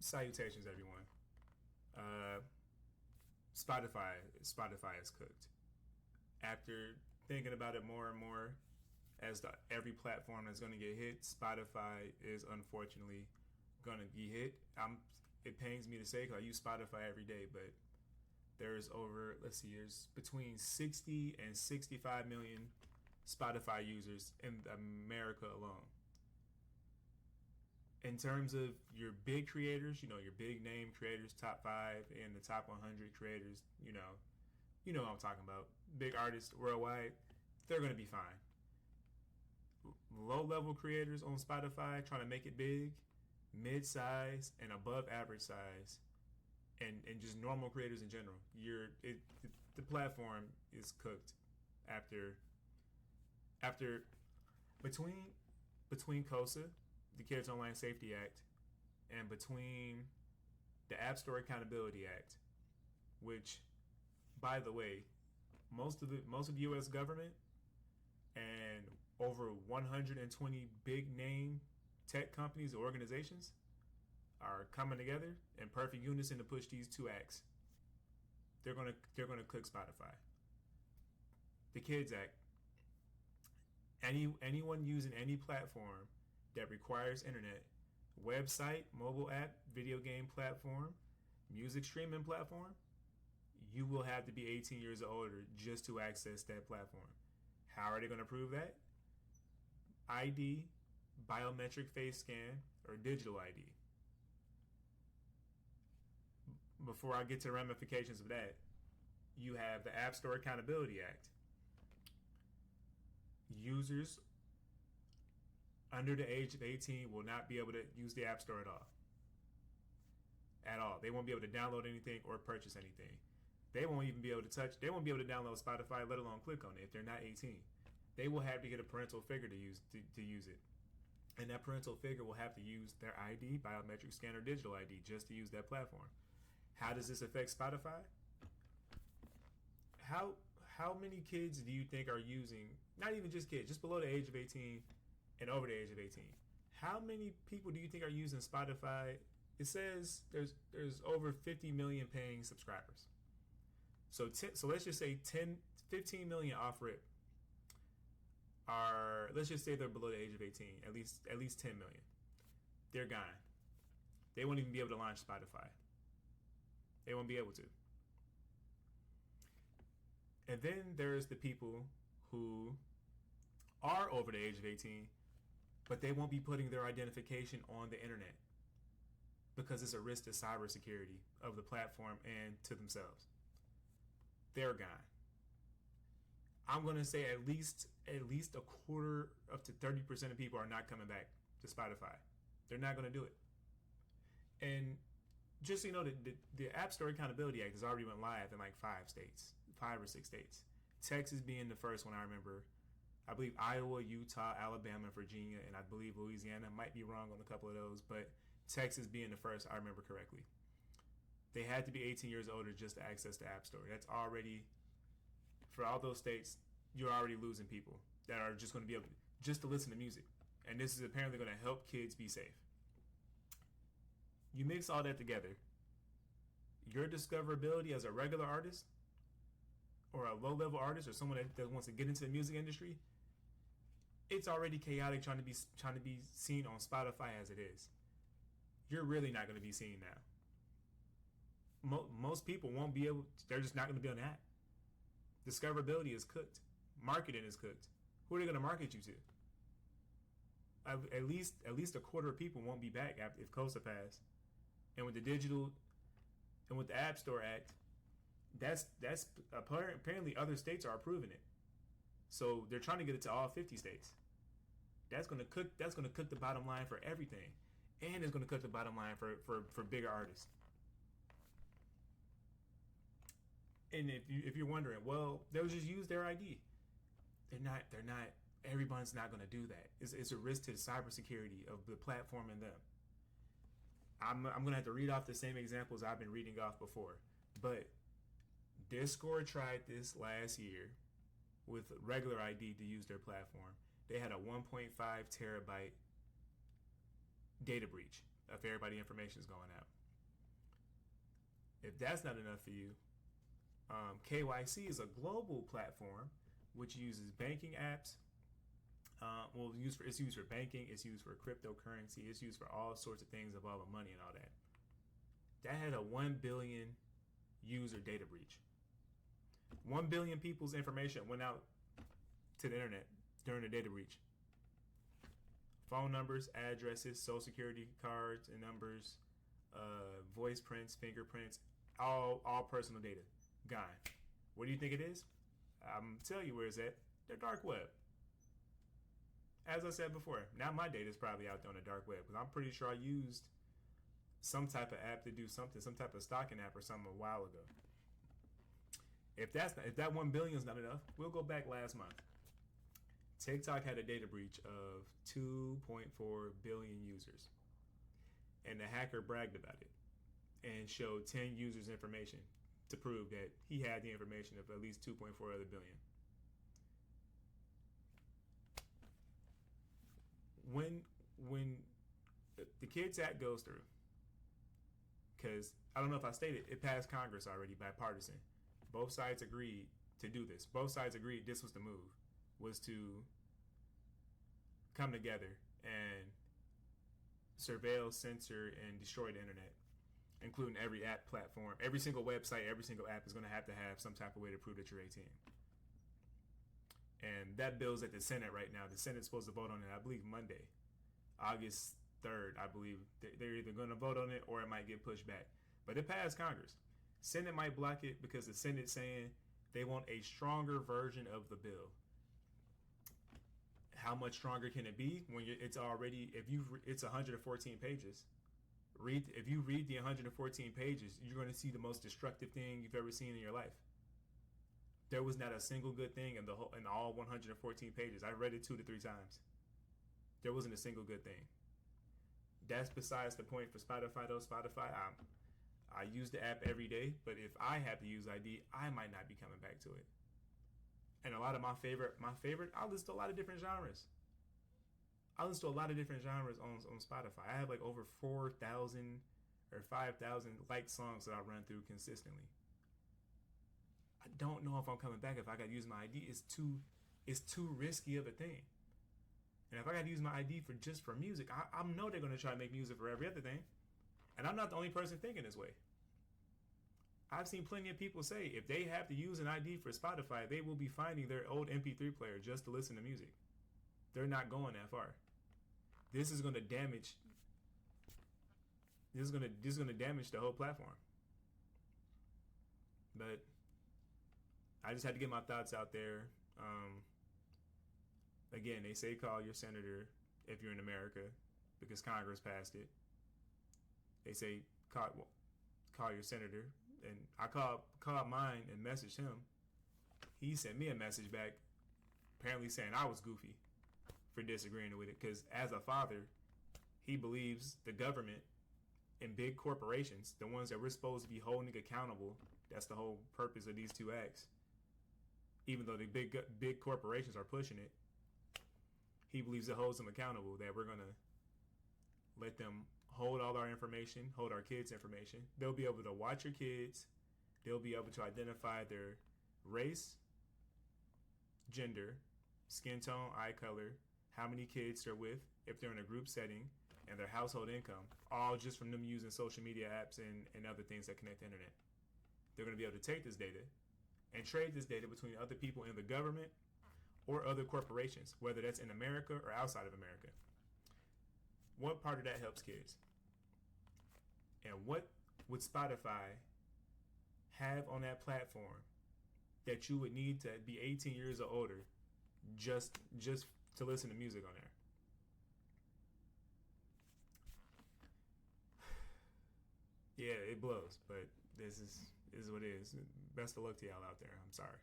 Salutations, everyone. Uh, Spotify is cooked. After thinking about it more and more, as every platform that's going to get hit, Spotify is unfortunately going to be hit. It pains me to say because I use Spotify every day, but there's over, let's see, there's between 60 and 65 million Spotify users in America alone. In terms of your big creators, your big name creators, top 5 and the top 100 creators, what I'm talking about. Big artists worldwide, they're going to be fine. Low level creators on Spotify trying to make it big, mid size and above average size, and just normal creators in general. The platform is cooked after between KOSA, the Kids Online Safety Act, and between the App Store Accountability Act, which, by the way, most of the U.S. government and over 120 big name tech companies or organizations are coming together in perfect unison to push these two acts. They're gonna cook Spotify. The Kids Act. Anyone using any platform that requires internet, website, mobile app, video game platform, music streaming platform, you will have to be 18 years or older just to access that platform. How are they going to prove that? ID, biometric face scan, or digital ID. Before I get to the ramifications of that, you have the App Store Accountability Act. Users under the age of 18 will not be able to use the App Store at all. At all. They won't be able to download anything or purchase anything. They won't even be able to download Spotify, let alone click on it if they're not 18. They will have to get a parental figure to use it. And that parental figure will have to use their ID, biometric scan, or digital ID just to use that platform. How does this affect Spotify? How many kids do you think are using, not even just kids, just below the age of 18 and over the age of 18? How many people do you think are using Spotify? It says there's over 50 million paying subscribers. So let's just say 15 million off rip are, let's just say they're below the age of 18, at least 10 million. They're gone. They won't even be able to launch Spotify. They won't be able to. And then there's the people who are over the age of 18, but they won't be putting their identification on the internet because it's a risk to cybersecurity of the platform and to themselves. They're gone. I'm going to say at least a quarter up to 30% of people are not coming back to Spotify. They're not going to do it. And just so you know, the App Store Accountability Act has already went live in like 5 or 6 states. Texas being the first one I remember. I believe Iowa, Utah, Alabama, Virginia, and I believe Louisiana. Might be wrong on a couple of those, but Texas being the first I remember correctly. They had to be 18 years older just to access the App Store. That's already, for all those states, you're already losing people that are just going to be able to, just to listen to music. And this is apparently going to help kids be safe. You mix all that together, your discoverability as a regular artist or a low-level artist or someone that wants to get into the music industry, it's already chaotic trying to be seen on Spotify as it is. You're really not going to be seen now. Most people won't be able, they're just not going to be on that. Discoverability is cooked. Marketing is cooked. Who are they going to market you to? At least a quarter of people won't be back if KOSA passed. And with the digital, and with the App Store Act, that's apparently other states are approving it. So they're trying to get it to all 50 states. That's gonna cook the bottom line for everything, and it's gonna cook the bottom line for bigger artists. And if you're wondering, well, they'll just use their ID. They're not. Everyone's not gonna do that. It's a risk to the cybersecurity of the platform and them. I'm going to have to read off the same examples I've been reading off before. But Discord tried this last year with regular ID to use their platform. They had a 1.5 terabyte data breach. if everybody's information is going out. If that's not enough for you, KYC is a global platform which uses banking apps. It's used for banking. It's used for cryptocurrency. It's used for all sorts of things involving money and all that. That had a 1 billion user data breach. 1 billion people's information went out to the internet during the data breach. Phone numbers, addresses, social security cards and numbers, voice prints, fingerprints, all personal data gone. What do you think it is? I'm tell you where it's at. The dark web. As I said before, now my data is probably out there on the dark web because I'm pretty sure I used some type of app to do something, some type of stocking app or something a while ago. If that 1 billion is not enough, we'll go back last month. TikTok had a data breach of 2.4 billion users, and the hacker bragged about it and showed 10 users' information to prove that he had the information of at least 2.4 other billion. When the Kids Act goes through, because I don't know if I stated, it passed Congress already, bipartisan. Both sides agreed to do this. Both sides agreed this was the move, was to come together and surveil, censor, and destroy the internet, including every app platform. Every single website, every single app is going to have some type of way to prove that you're 18. And that bill's at the Senate right now. The Senate's supposed to vote on it, I believe, Monday, August 3rd, I believe. They're either going to vote on it or it might get pushed back. But it passed Congress. Senate might block it because the Senate's saying they want a stronger version of the bill. How much stronger can it be when it's already, it's 114 pages. If you read the 114 pages, you're going to see the most destructive thing you've ever seen in your life. There was not a single good thing in all 114 pages. I read it 2 to 3 times. There wasn't a single good thing. That's besides the point for Spotify though. Spotify, I use the app every day, but if I have to use ID, I might not be coming back to it. And a lot of my favorite, I listen to a lot of different genres. I listen to a lot of different genres on Spotify. I have like over 4,000 or 5,000 liked songs that I run through consistently. I don't know if I'm coming back if I got to use my ID. It's too risky of a thing. And if I got to use my ID for music, I know they're going to try to make music for every other thing. And I'm not the only person thinking this way. I've seen plenty of people say if they have to use an ID for Spotify, they will be finding their old MP3 player just to listen to music. They're not going that far. This is going to damage. This is going to damage the whole platform. But I just had to get my thoughts out there. Again, they say call your senator if you're in America because Congress passed it. They say call your senator, and I called mine and messaged him. He sent me a message back, apparently saying I was goofy for disagreeing with it because as a father, he believes the government and big corporations, the ones that we're supposed to be holding accountable, that's the whole purpose of these 2 acts. Even though the big corporations are pushing it, he believes it holds them accountable, that we're going to let them hold all our information, hold our kids' information. They'll be able to watch your kids. They'll be able to identify their race, gender, skin tone, eye color, how many kids they're with, if they're in a group setting, and their household income, all just from them using social media apps and other things that connect to the internet. They're going to be able to take this data and trade this data between other people in the government or other corporations, whether that's in America or outside of America. What part of that helps kids? And what would Spotify have on that platform that you would need to be 18 years or older just to listen to music on there? Yeah, it blows, but this is what it is. Best of luck to y'all out there. I'm sorry.